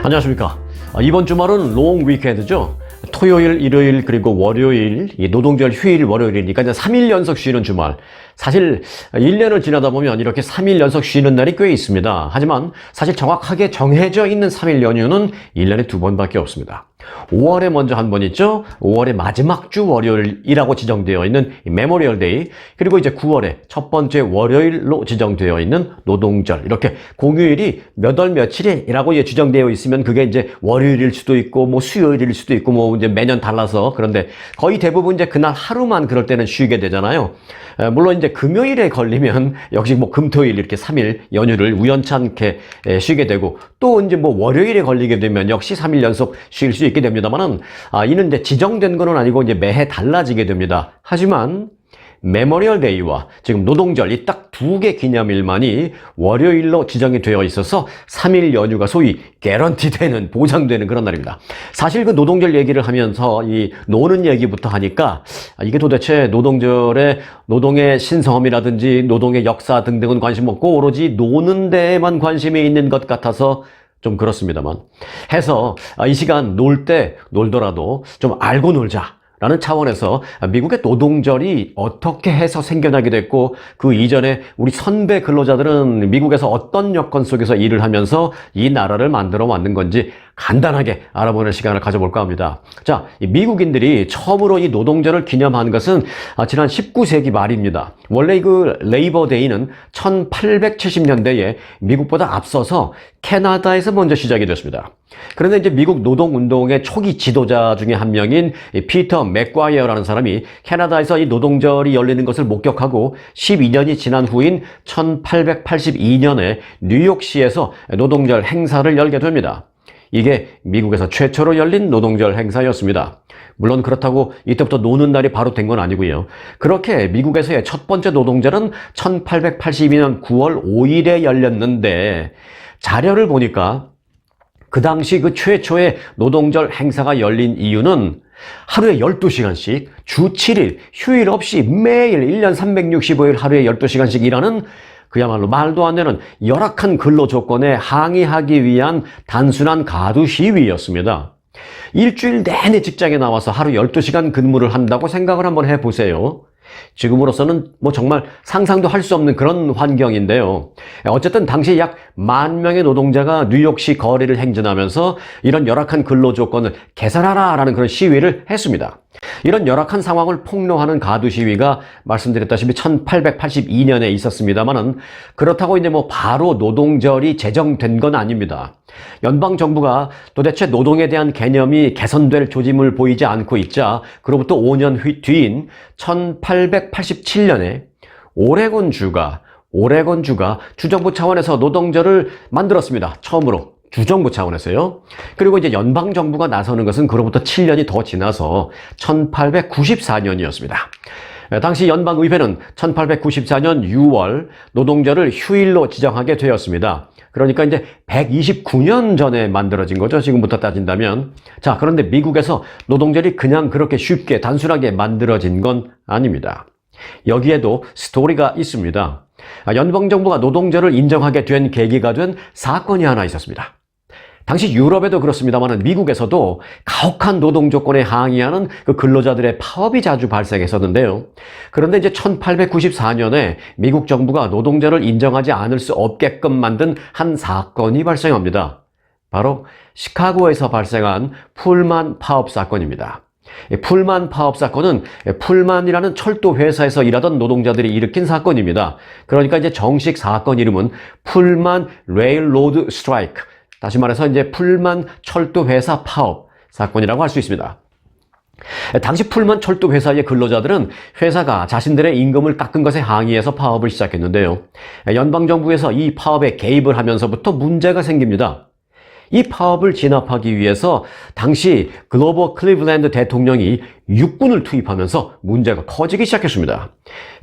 안녕하십니까. 이번 주말은 롱 위켄드죠. 토요일, 일요일, 그리고 월요일, 이 노동절 휴일 월요일이니까 이제 3일 연속 쉬는 주말. 사실 1년을 지나다 보면 이렇게 3일 연속 쉬는 날이 꽤 있습니다. 하지만 사실 정확하게 정해져 있는 3일 연휴는 1년에 2번밖에 없습니다. 5월에 먼저 한 번 있죠. 5월의 마지막 주 월요일이라고 지정되어 있는 메모리얼 데이, 그리고 이제 9월에 첫 번째 월요일로 지정되어 있는 노동절. 이렇게 공휴일이 몇 월 며칠이라고 지정되어 있으면 그게 이제 월요일일 수도 있고 뭐 수요일일 수도 있고 뭐 이제 매년 달라서, 그런데 거의 대부분 이제 그날 하루만 그럴 때는 쉬게 되잖아요. 물론 이제 금요일에 걸리면 역시 뭐 금토일 이렇게 3일 연휴를 우연찮게 쉬게 되고, 또 이제 뭐 월요일에 걸리게 되면 역시 3일 연속 쉴 수 있게 됩니다만은, 이는 이제 지정된 거는 아니고 이제 매해 달라지게 됩니다. 하지만 메모리얼 데이와 지금 노동절 이 딱 두 개 기념일만이 월요일로 지정이 되어 있어서 3일 연휴가 소위 개런티 되는, 보장되는 그런 날입니다. 사실 그 노동절 얘기를 하면서 이 노는 얘기부터 하니까 이게 도대체 노동절에 노동의 신성함이라든지 노동의 역사 등등은 관심 없고 오로지 노는 데에만 관심이 있는 것 같아서 좀 그렇습니다만, 해서 이 시간 놀 때 놀더라도 좀 알고 놀자 라는 차원에서 미국의 노동절이 어떻게 해서 생겨나게 됐고, 그 이전에 우리 선배 근로자들은 미국에서 어떤 여건 속에서 일을 하면서 이 나라를 만들어 왔는 건지 간단하게 알아보는 시간을 가져볼까 합니다. 자, 미국인들이 처음으로 이 노동절을 기념한 것은 지난 19세기 말입니다. 원래 그 레이버 데이는 1870년대에 미국보다 앞서서 캐나다에서 먼저 시작이 됐습니다. 그런데 이제 미국 노동운동의 초기 지도자 중에 한 명인 피터 맥과이어라는 사람이 캐나다에서 이 노동절이 열리는 것을 목격하고 12년이 지난 후인 1882년에 뉴욕시에서 노동절 행사를 열게 됩니다. 이게 미국에서 최초로 열린 노동절 행사였습니다. 물론 그렇다고 이때부터 노는 날이 바로 된 건 아니고요. 그렇게 미국에서의 첫 번째 노동절은 1882년 9월 5일에 열렸는데, 자료를 보니까 그 당시 그 최초의 노동절 행사가 열린 이유는 하루에 12시간씩 주 7일 휴일 없이 매일 1년 365일 하루에 12시간씩 일하는, 그야말로 말도 안 되는 열악한 근로 조건에 항의하기 위한 단순한 가두 시위였습니다. 일주일 내내 직장에 나와서 하루 12시간 근무를 한다고 생각을 한번 해보세요. 지금으로서는 뭐 정말 상상도 할 수 없는 그런 환경인데요. 어쨌든 당시 약 10,000명의 노동자가 뉴욕시 거리를 행진하면서 이런 열악한 근로 조건을 개선하라 라는 그런 시위를 했습니다. 이런 열악한 상황을 폭로하는 가두 시위가 말씀드렸다시피 1882년에 있었습니다만은, 그렇다고 이제 뭐 바로 노동절이 제정된 건 아닙니다. 연방정부가 도대체 노동에 대한 개념이 개선될 조짐을 보이지 않고 있자, 그로부터 5년 뒤인 1887년에 오레곤주가 주정부 차원에서 노동절을 만들었습니다. 처음으로 주정부 차원에서요. 그리고 이제 연방정부가 나서는 것은 그로부터 7년이 더 지나서 1894년이었습니다. 당시 연방의회는 1894년 6월 노동절을 휴일로 지정하게 되었습니다. 그러니까 이제 129년 전에 만들어진 거죠, 지금부터 따진다면. 자, 그런데 미국에서 노동절이 그냥 그렇게 쉽게 단순하게 만들어진 건 아닙니다. 여기에도 스토리가 있습니다. 연방정부가 노동절을 인정하게 된 계기가 된 사건이 하나 있었습니다. 당시 유럽에도 그렇습니다만 미국에서도 가혹한 노동 조건에 항의하는 그 근로자들의 파업이 자주 발생했었는데요. 그런데 이제 1894년에 미국 정부가 노동절을 인정하지 않을 수 없게끔 만든 한 사건이 발생합니다. 바로 시카고에서 발생한 풀만 파업 사건입니다. 풀만 파업 사건은 풀만이라는 철도 회사에서 일하던 노동자들이 일으킨 사건입니다. 그러니까 이제 정식 사건 이름은 풀만 레일로드 스트라이크, 다시 말해서 이제 풀만 철도 회사 파업 사건이라고 할 수 있습니다. 당시 풀만 철도 회사의 근로자들은 회사가 자신들의 임금을 깎은 것에 항의해서 파업을 시작했는데요. 연방정부에서 이 파업에 개입을 하면서부터 문제가 생깁니다. 이 파업을 진압하기 위해서 당시 글로버 클리블랜드 대통령이 육군을 투입하면서 문제가 커지기 시작했습니다.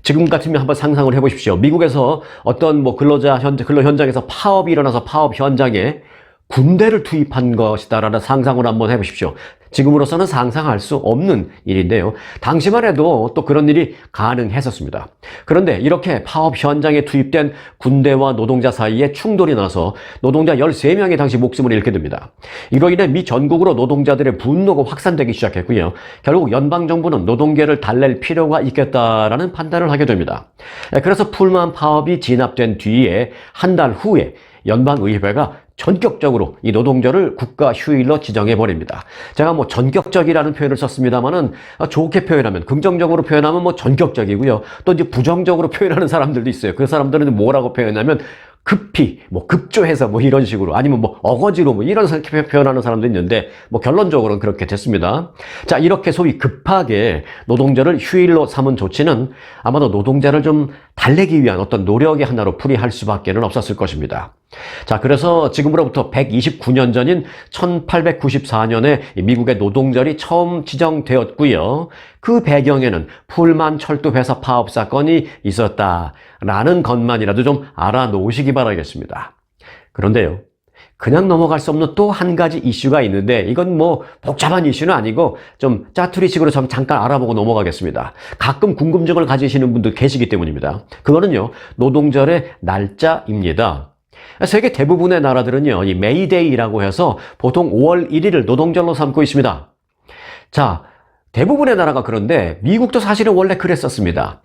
지금 같으면 한번 상상을 해보십시오. 미국에서 어떤 뭐 근로 현장에서 파업이 일어나서 파업 현장에 군대를 투입한 것이다라는 상상을 한번 해보십시오. 지금으로서는 상상할 수 없는 일인데요. 당시만 해도 또 그런 일이 가능했었습니다. 그런데 이렇게 파업 현장에 투입된 군대와 노동자 사이에 충돌이 나서 노동자 13명이 당시 목숨을 잃게 됩니다. 이로 인해 미 전국으로 노동자들의 분노가 확산되기 시작했고요. 결국 연방정부는 노동계를 달랠 필요가 있겠다라는 판단을 하게 됩니다. 그래서 풀만 파업이 진압된 뒤에 한 달 후에 연방의회가 전격적으로 이 노동절을 국가 휴일로 지정해 버립니다. 제가 뭐 전격적이라는 표현을 썼습니다만은 좋게 표현하면, 긍정적으로 표현하면 뭐 전격적이고요. 또 이제 부정적으로 표현하는 사람들도 있어요. 그 사람들은 뭐라고 표현하면 급히, 뭐 급조해서 뭐 이런 식으로, 아니면 뭐 어거지로 뭐 이런 표현하는 사람도 있는데, 뭐 결론적으로는 그렇게 됐습니다. 자, 이렇게 소위 급하게 노동절을 휴일로 삼은 조치는 아마도 노동자를 좀 달래기 위한 어떤 노력의 하나로 풀이할 수밖에는 없었을 것입니다. 자, 그래서 지금으로부터 129년 전인 1894년에 미국의 노동절이 처음 지정되었고요. 그 배경에는 풀만 철도회사 파업 사건이 있었다라는 것만이라도 좀 알아놓으시기 바라겠습니다. 그런데요, 그냥 넘어갈 수 없는 또 한 가지 이슈가 있는데, 이건 뭐 복잡한 이슈는 아니고 좀 짜투리식으로 잠깐 알아보고 넘어가겠습니다. 가끔 궁금증을 가지시는 분들 계시기 때문입니다. 그거는요, 노동절의 날짜입니다. 세계 대부분의 나라들은요, 이 메이데이라고 해서 보통 5월 1일을 노동절로 삼고 있습니다. 자, 대부분의 나라가 그런데 미국도 사실은 원래 그랬었습니다.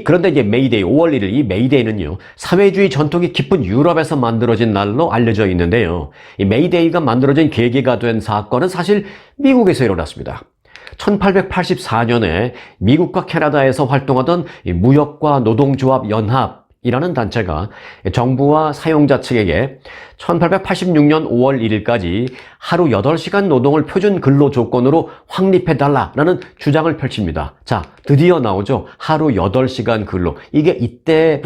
그런데 이제 메이데이, 5월 1일, 이 메이데이는요, 사회주의 전통이 깊은 유럽에서 만들어진 날로 알려져 있는데요. 이 메이데이가 만들어진 계기가 된 사건은 사실 미국에서 일어났습니다. 1884년에 미국과 캐나다에서 활동하던 무역과 노동조합 연합 이라는 단체가 정부와 사용자 측에게 1886년 5월 1일까지 하루 8시간 노동을 표준 근로 조건으로 확립해달라는 주장을 펼칩니다. 자, 드디어 나오죠. 하루 8시간 근로. 이게 이때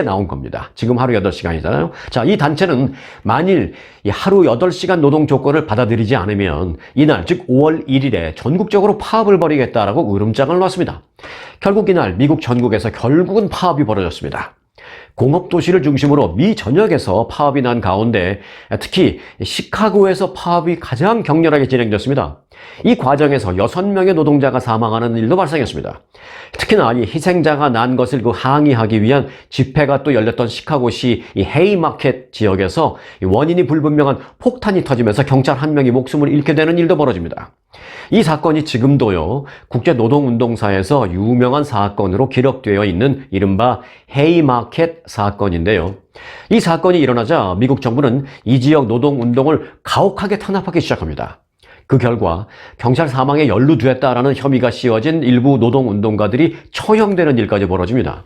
나온 겁니다. 지금 하루 8시간이잖아요. 자, 이 단체는 만일 이 하루 8시간 노동 조건을 받아들이지 않으면 이날, 즉 5월 1일에 전국적으로 파업을 벌이겠다라고 으름장을 놨습니다. 결국 이날 미국 전국에서 결국은 파업이 벌어졌습니다. 공업도시를 중심으로 미 전역에서 파업이 난 가운데 특히 시카고에서 파업이 가장 격렬하게 진행됐습니다. 이 과정에서 6명의 노동자가 사망하는 일도 발생했습니다. 특히나 이 희생자가 난 것을 항의하기 위한 집회가 또 열렸던 시카고시 이 헤이마켓 지역에서 원인이 불분명한 폭탄이 터지면서 경찰 1명이 목숨을 잃게 되는 일도 벌어집니다. 이 사건이 지금도요, 국제노동운동사에서 유명한 사건으로 기록되어 있는 이른바 헤이마켓 사건인데요. 이 사건이 일어나자 미국 정부는 이 지역 노동운동을 가혹하게 탄압하기 시작합니다. 그 결과 경찰 사망에 연루됐다라는 혐의가 씌워진 일부 노동운동가들이 처형되는 일까지 벌어집니다.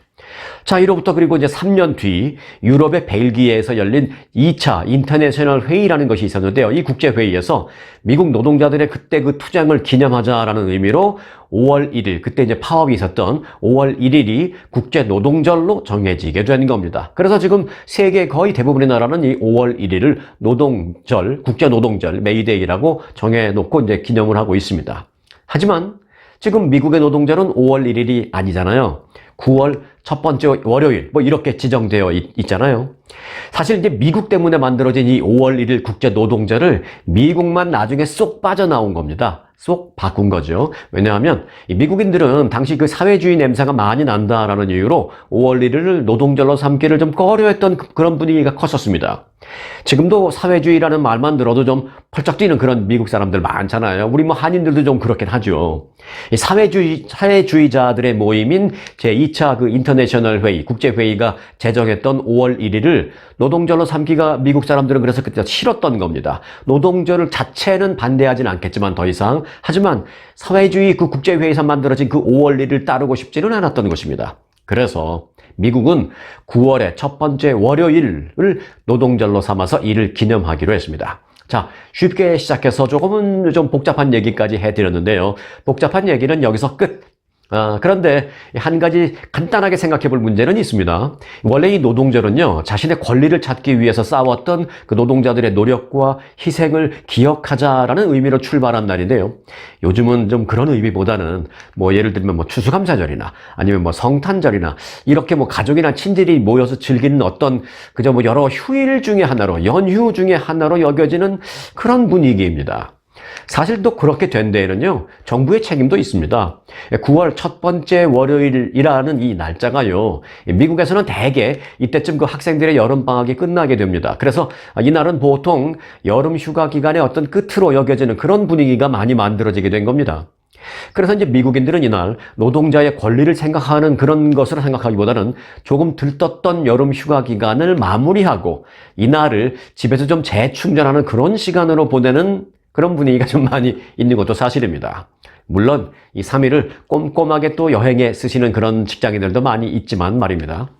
자, 이로부터 그리고 이제 3년 뒤 유럽의 벨기에에서 열린 2차 인터내셔널 회의라는 것이 있었는데요. 이 국제회의에서 미국 노동자들의 그때 그 투쟁을 기념하자라는 의미로 5월 1일, 그때 이제 파업이 있었던 5월 1일이 국제노동절로 정해지게 된 겁니다. 그래서 지금 세계 거의 대부분의 나라는 이 5월 1일을 노동절, 국제노동절, 메이데이라고 정해놓고 이제 기념을 하고 있습니다. 하지만 지금 미국의 노동절은 5월 1일이 아니잖아요. 9월 첫 번째 월요일, 뭐 이렇게 지정되어 있잖아요. 사실 이제 미국 때문에 만들어진 이 5월 1일 국제노동절을 미국만 나중에 쏙 빠져나온 겁니다. 쏙 바꾼 거죠. 왜냐하면 이 미국인들은 당시 그 사회주의 냄새가 많이 난다라는 이유로 5월 1일을 노동절로 삼기를 좀 꺼려했던 그런 분위기가 컸었습니다. 지금도 사회주의라는 말만 들어도 좀 펄쩍 뛰는 그런 미국 사람들 많잖아요. 우리 뭐 한인들도 좀 그렇긴 하죠. 이 사회주의자들의 모임인 제2차 그 인터내셔널 회의, 국제회의가 제정했던 5월 1일을 노동절로 삼기가 미국 사람들은 그래서 그때 싫었던 겁니다. 노동절 자체는 반대하진 않겠지만 더 이상, 하지만 사회주의 그 국제회의에서 만들어진 그 5월 1일을 따르고 싶지는 않았던 것입니다. 그래서 미국은 9월의 첫 번째 월요일을 노동절로 삼아서 이를 기념하기로 했습니다. 자, 쉽게 시작해서 조금은 좀 복잡한 얘기까지 해드렸는데요. 복잡한 얘기는 여기서 끝. 그런데 한 가지 간단하게 생각해 볼 문제는 있습니다. 원래 이 노동절은요, 자신의 권리를 찾기 위해서 싸웠던 그 노동자들의 노력과 희생을 기억하자라는 의미로 출발한 날인데요. 요즘은 좀 그런 의미보다는 뭐 예를 들면 뭐 추수감사절이나 아니면 뭐 성탄절이나 이렇게 뭐 가족이나 친지들이 모여서 즐기는 어떤 그저 뭐 여러 휴일 중에 하나로, 연휴 중에 하나로 여겨지는 그런 분위기입니다. 사실 또 그렇게 된 데에는요, 정부의 책임도 있습니다. 9월 첫 번째 월요일이라는 이 날짜가요, 미국에서는 대개 이때쯤 그 학생들의 여름방학이 끝나게 됩니다. 그래서 이날은 보통 여름 휴가 기간의 어떤 끝으로 여겨지는 그런 분위기가 많이 만들어지게 된 겁니다. 그래서 이제 미국인들은 이날 노동자의 권리를 생각하는 그런 것으로 생각하기보다는 조금 들떴던 여름 휴가 기간을 마무리하고 이날을 집에서 좀 재충전하는 그런 시간으로 보내는 그런 분위기가 좀 많이 있는 것도 사실입니다. 물론 이 3일을 꼼꼼하게 또 여행에 쓰시는 그런 직장인들도 많이 있지만 말입니다.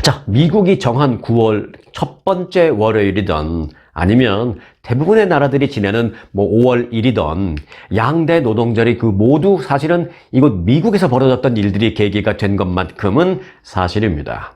자, 미국이 정한 9월 첫 번째 월요일이든 아니면 대부분의 나라들이 지내는 뭐 5월 1이든 양대 노동절이 그 모두 사실은 이곳 미국에서 벌어졌던 일들이 계기가 된 것만큼은 사실입니다.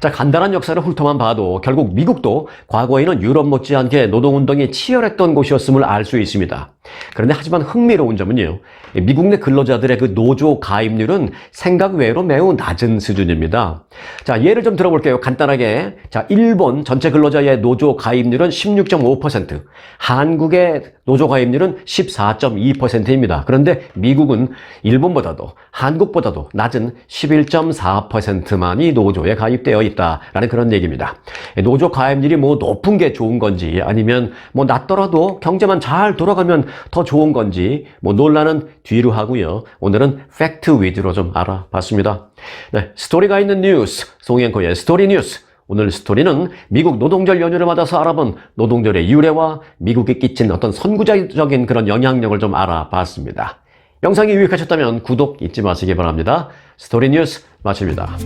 자, 간단한 역사를 훑어만 봐도 결국 미국도 과거에는 유럽 못지않게 노동운동이 치열했던 곳이었음을 알 수 있습니다. 그런데 하지만 흥미로운 점은요, 미국 내 근로자들의 그 노조 가입률은 생각 외로 매우 낮은 수준입니다. 자, 예를 좀 들어볼게요. 간단하게. 자, 일본 전체 근로자의 노조 가입률은 16.5%, 한국의 노조 가입률은 14.2%입니다. 그런데 미국은 일본보다도 한국보다도 낮은 11.4%만이 노조에 가입되어 있다라는 그런 얘기입니다. 노조 가입률이 뭐 높은 게 좋은 건지 아니면 뭐 낮더라도 경제만 잘 돌아가면 더 좋은 건지 뭐 논란은 뒤로 하고요. 오늘은 팩트 위주로 좀 알아봤습니다. 네, 스토리가 있는 뉴스, 송앤코의 스토리 뉴스. 오늘 스토리는 미국 노동절 연휴를 맞아서 알아본 노동절의 유래와 미국에 끼친 어떤 선구자적인 그런 영향력을 좀 알아봤습니다. 영상이 유익하셨다면 구독 잊지 마시기 바랍니다. 스토리 뉴스 마칩니다.